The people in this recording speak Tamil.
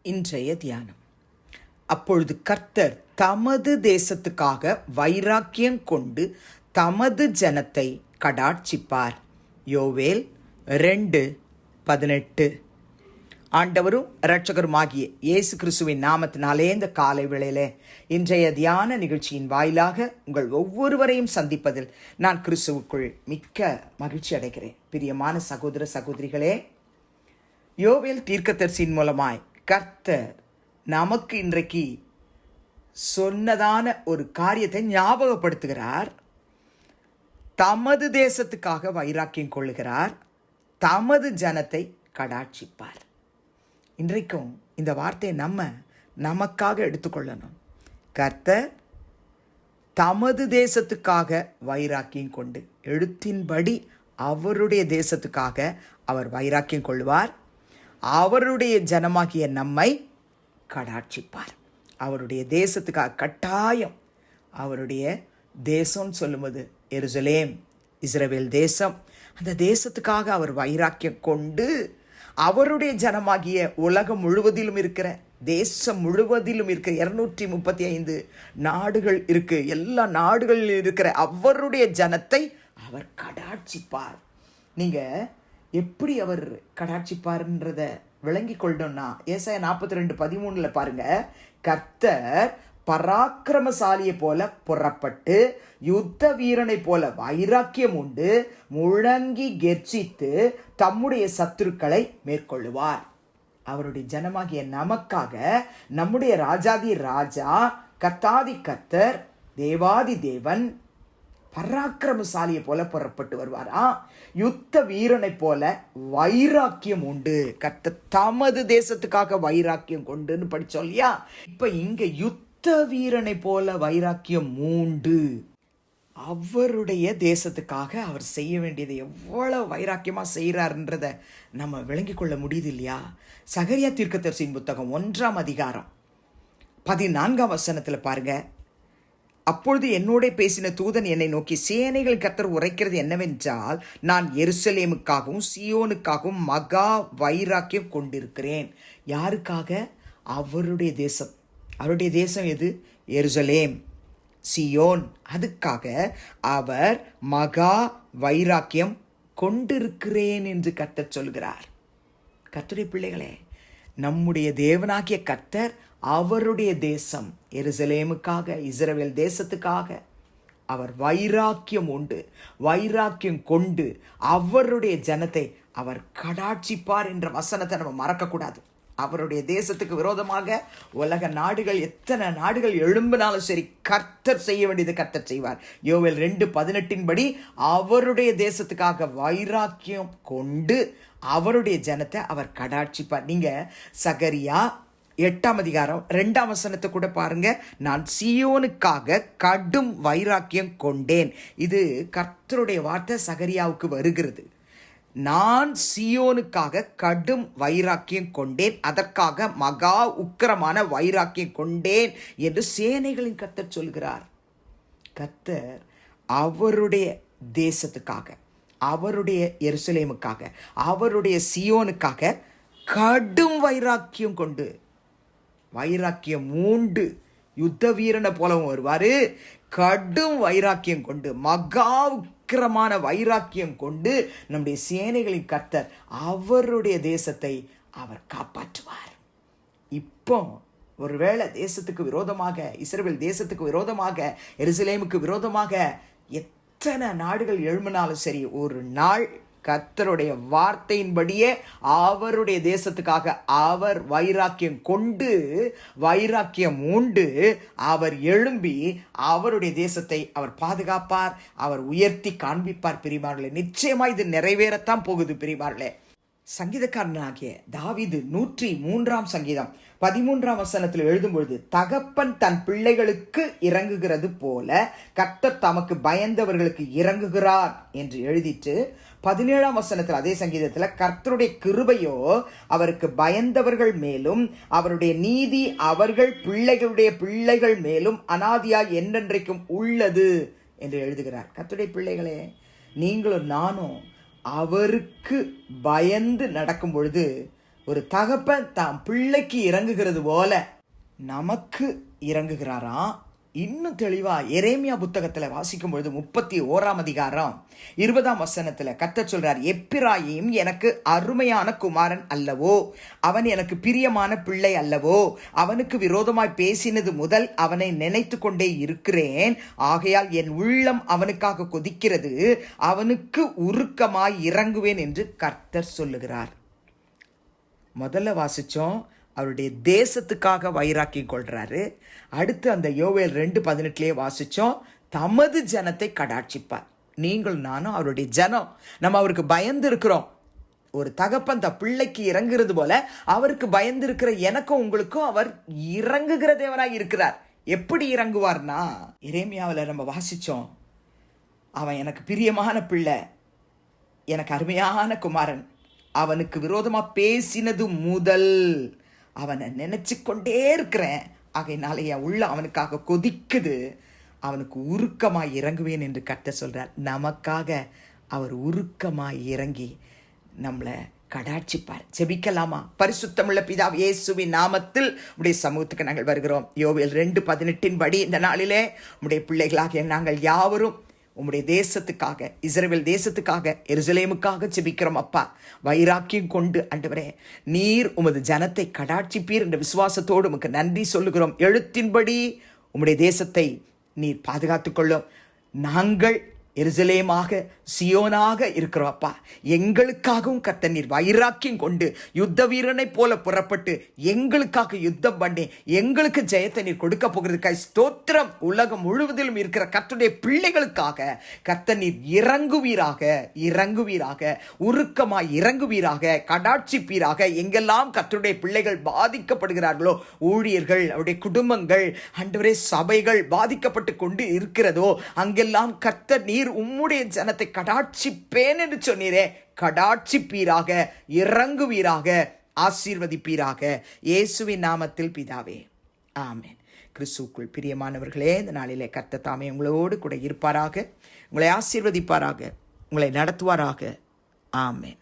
இன்றைய தியானம். அப்பொழுது கர்த்தர் தமது தேசத்துக்காக வைராக்கியம் கொண்டு தமது ஜனத்தை கடாட்சிப்பார். யோவேல் 2:18. ஆண்டவரும் இரட்சகருமாகிய இயேசு கிறிஸ்துவின் நாமத்தினாலே இந்த காலை வேளையிலே இன்றைய தியான நிகழ்ச்சியின் வாயிலாக உங்கள் ஒவ்வொருவரையும் சந்திப்பதில் நான் கிறிஸ்துவுக்குள் மிக்க மகிழ்ச்சி அடைகிறேன். பிரியமான சகோதர சகோதரிகளே, யோவேல் தீர்க்கதரிசியின் மூலமாய் கர்த்தர் நமக்கு இன்றைக்கு சொன்னதான ஒரு காரியத்தை ஞாபகப்படுத்துகிறார். தமது தேசத்துக்காக வைராக்கியம் கொள்ளுகிறார், தமது ஜனத்தை கடாட்சிப்பார். இன்றைக்கும் இந்த வார்த்தையை நமக்காக எடுத்துக்கொள்ளணும். கர்த்தர் தமது தேசத்துக்காக வைராக்கியம் கொண்டு, எழுத்தின்படி அவருடைய தேசத்துக்காக அவர் வைராக்கியம் கொள்வார், அவருடைய ஜனமாகிய நம்மை கடாட்சிப்பார். அவருடைய தேசத்துக்காக கட்டாயம், அவருடைய தேசம்னு சொல்லும்போது எருசலேம், இஸ்ரவேல் தேசம், அந்த தேசத்துக்காக அவர் வைராக்கியம் கொண்டு அவருடைய ஜனமாகிய உலகம் முழுவதிலும் இருக்கிற, தேசம் முழுவதிலும் இருக்கிற 235 நாடுகள் இருக்கு, எல்லா நாடுகளிலும் இருக்கிற அவருடைய ஜனத்தை அவர் கடாட்சிப்பார். நீங்க எப்படி அவர் கடாட்சிப்பார்ன்றத விளங்கி கொள்ளணும்னா ஏசாயா 42:13 பாருங்க. கர்த்தர் பராக்கிரமசாலியை போல புறப்பட்டு யுத்த வீரனை போல வைராக்கியம் உண்டு முழங்கி கெர்ச்சித்து தம்முடைய சத்துருக்களை மேற்கொள்ளுவார். அவருடைய ஜனமாகிய நமக்காக நம்முடைய ராஜாதி ராஜா, கர்த்தாதி கர்த்தர், தேவாதி தேவன் பராக்கிரமசாலியை போல புறப்பட்டு வருவாரா, யுத்த வீரனை போல வைராக்கியம் உண்டு. கர்த்தர் தமது தேசத்துக்காக வைராக்கியம் கொண்டுன்னு படிச்சோம் இல்லையா? இப்ப இங்க யுத்த வீரனை போல வைராக்கியம் உண்டு. அவருடைய தேசத்துக்காக அவர் செய்ய வேண்டியதை எவ்வளவு வைராக்கியமா செய்யறாருன்றத நம்ம விளங்கி கொள்ள முடியுது இல்லையா? சகரியா தீர்க்கதரிசியின் புத்தகம் 1ஆம் அதிகாரம் 14ஆம் வசனத்துல பாருங்க. அப்பொழுது என்னோட பேசின தூதன் என்னை நோக்கி, சேனைகள் கர்த்தர் உரைக்கிறது என்னவென்றால், நான் எருசலேமுக்காகவும் சீயோனுக்காகவும் மகா வைராக்கியம் கொண்டிருக்கிறேன். யாருக்காக? அவருடைய தேசம். அவருடைய தேசம் எது? எருசலேம், சீயோன். அதுக்காக அவர் மகா வைராக்கியம் கொண்டிருக்கிறேன் என்று கர்த்தர் சொல்கிறார். கர்த்தருடைய பிள்ளைகளே, நம்முடைய தேவனாகிய கர்த்தர் அவருடைய தேசம் எருசலேமுக்காக, இஸ்ரவேல் தேசத்துக்காக அவர் வைராக்கியம் உண்டு, வைராக்கியம் கொண்டு அவருடைய ஜனத்தை அவர் கடாட்சிப்பார் என்ற வசனத்தை நம்ம மறக்கக்கூடாது. அவருடைய தேசத்துக்கு விரோதமாக உலக நாடுகள், எத்தனை நாடுகள் எழும்பினாலும் சரி, கர்த்தர் செய்ய வேண்டியது கர்த்தர் செய்வார். யோவேல் 2:18 படி அவருடைய தேசத்துக்காக வைராக்கியம் கொண்டு அவருடைய ஜனத்தை அவர் கடாட்சிப்பார். நீங்க சகரியா 8ஆம் அதிகாரம் 2ஆம் வசனத்தை கூட பாருங்க. நான் சீயோனுக்காக கடும் வைராக்கியம் கொண்டேன். இது கர்த்தருடைய வார்த்தை சகரியாவுக்கு வருகிறது. நான் சீயோனுக்காக கடும் வைராக்கியம் கொண்டேன், அதற்காக மகா உக்கிரமான வைராக்கியம் கொண்டேன் என்று சேனைகளின் கர்த்தர் சொல்கிறார். கர்த்தர் அவருடைய தேசத்துக்காக, அவருடைய எருசலேமுக்காக, அவருடைய சீயோனுக்காக கடும் வைராக்கியம் கொண்டு, வைராக்கியம் மூண்டு, யுத்த வீரனை போலவும் வருவாரு, கடும் வைராக்கியம் கொண்டு, மகா உக்கிரமான வைராக்கியம் கொண்டு நம்முடைய சேனைகளின் கர்த்தர் அவருடைய தேசத்தை அவர் காப்பாற்றுவார். இப்போ ஒருவேளை தேசத்துக்கு விரோதமாக, இஸ்ரவேல் தேசத்துக்கு விரோதமாக, எருசலேமுக்கு விரோதமாக எத்தனை நாடுகள் எழும்பினாலும் சரி, ஒரு நாள் கர்த்தருடைய வார்த்தையின்படியே அவருடைய தேசத்துக்காக அவர் வைராக்கியம் கொண்டு, வைராக்கியம் உண்டு, அவர் எழும்பி அவருடைய தேசத்தை அவர் பாதுகாப்பார், அவர் உயர்த்தி காண்பிப்பார். பிரியமார்களே, நிச்சயமா இது நிறைவேறத்தான் போகுது. பிரியமார்களே, சங்கீதக்காரனாகிய தாவீது 103ஆம் சங்கீதம் 13ஆம் வசனத்தில் எழுதும்பொழுது, தகப்பன் தன் பிள்ளைகளுக்கு இறங்குகிறது போல கர்த்தர் தமக்கு பயந்தவர்களுக்கு இறங்குகிறார் என்று எழுதிட்டு 17ஆம் வசனத்தில் அதே சங்கீதத்தில், கர்த்தருடைய கிருபையோ அவருக்கு பயந்தவர்கள் மேலும் அவருடைய நீதி அவர்கள் பிள்ளைகளுடைய பிள்ளைகள் மேலும் அனாதியாய் என்றென்றைக்கும் உள்ளது என்று எழுதுகிறார். கர்த்தருடைய பிள்ளைகளே, நீங்களும் நானும் அவருக்கு பயந்து நடக்கும் பொழுது ஒரு தகப்பன் தான் பிள்ளைக்கு இறங்குகிறது போல நமக்கு இறங்குகிறாராம். இன்னும் தெளிவா எரேமியா புத்தகத்துல வாசிக்கும் பொழுது 31ஆம் அதிகாரம் 20ஆம் வசனத்துல கர்த்தர் சொல்றார், எப்பிராயீம் எனக்கு அருமையான குமாரன் அல்லவோ, அவன் எனக்கு பிரியமான பிள்ளை அல்லவோ, அவனுக்கு விரோதமாய் பேசினது முதல் அவனை நினைத்து கொண்டே இருக்கிறேன், ஆகையால் என் உள்ளம் அவனுக்காக கொதிக்கிறது, அவனுக்கு உருக்கமாய் இறங்குவேன் என்று கர்த்தர் சொல்லுகிறார். முதல்ல வாசிச்சோம், அவருடைய தேசத்துக்காக வைராக்கியம் கொள்றாரு. அடுத்து அந்த யோவேல் 2:18 வாசிச்சோம், தமது ஜனத்தை கடாட்சிப்பார். நீங்கள் நானும் அவருடைய ஜனம், நம்ம அவருக்கு பயந்து இருக்கிறோம். ஒரு தகப்பன் தன் பிள்ளைக்கு இறங்குறது போல அவருக்கு பயந்து இருக்கிற எனக்கும் உங்களுக்கும் அவர் இறங்குகிற தேவனாய் இருக்கிறார். எப்படி இறங்குவார்னா, எரேமியாவில் நம்ம வாசிச்சோம், அவன் எனக்கு பிரியமான பிள்ளை, எனக்கு அருமையான குமாரன், அவனுக்கு விரோதமா பேசினது முதல் அவனை நினைச்சு கொண்டே இருக்கிறேன், ஆகையினால என் உள்ள அவனுக்காக கொதிக்குது, அவனுக்கு உருக்கமாய் இறங்குவேன் என்று கர்த்தர் சொல்றார். நமக்காக அவர் உருக்கமாய் இறங்கி நம்மளை கடாட்சிப்பார். ஜெபிக்கலாமா? பரிசுத்தமுள்ள பிதாவே, இயேசுவின் நாமத்தில் உடைய சமூகத்துக்கு நாங்கள் வருகிறோம். யோவேல் 2:18 படி இந்த நாளிலே உடைய பிள்ளைகளாக நாங்கள் யாவரும் உம்முடைய தேசத்துக்காக, இஸ்ரவேல் தேசத்துக்காக, எருசலேமுக்காக ஜெபிக்கிறோம் அப்பா. வைராக்கியம் கொண்டு ஆண்டவரே, நீர் உமது ஜனத்தை கடாட்சிப்பீர் என்ற விசுவாசத்தோடு உமக்கு நன்றி சொல்லுகிறோம். எழுத்தின்படி உம்முடைய தேசத்தை நீர் பாதுகாத்துக் கொள்ளும். நாங்கள் எருசலேமாக சியோனாக இருக்கிறோம் அப்பா. எங்களுக்காகவும் கர்த்தர் நீர் வைராக்கியம் கொண்டு யுத்த வீரனை போல புறப்பட்டு எங்களுக்காக யுத்தம் பண்ணி எங்களுக்கு ஜெயத்தை நீர் கொடுக்க போகிறதுக்காக ஸ்தோத்திரம். உலகம் முழுவதிலும் இருக்கிற கர்த்தருடைய பிள்ளைகளுக்காக கர்த்தர் நீர் இறங்குவீராக, இறங்குவீராக, உருக்கமாய் இறங்குவீராக, கடாட்சிப்பீராக. எங்கெல்லாம் கர்த்தருடைய பிள்ளைகள் பாதிக்கப்படுகிறார்களோ, ஊழியர்கள், அவருடைய குடும்பங்கள், ஆண்டவரே சபைகள் பாதிக்கப்பட்டு கொண்டு இருக்கிறதோ, அங்கெல்லாம் கர்த்தர் நீர் உம்முடைய ஜனத்தை கடாட்சிப்பேன் என்று சொன்னீரே, கடாட்சிப்பீராக, இறங்குவீராக, ஆசீர்வதிப்பீராக. இயேசுவின் நாமத்தில் பிதாவே, ஆமென். கிறிஸ்துவுக்குள் பிரியமானவர்களே, இந்த நாளிலே கர்த்தர் தாமே உங்களோடு கூட இருப்பாராக, உங்களை ஆசீர்வதிப்பாராக, உங்களை நடத்துவாராக. ஆமென்.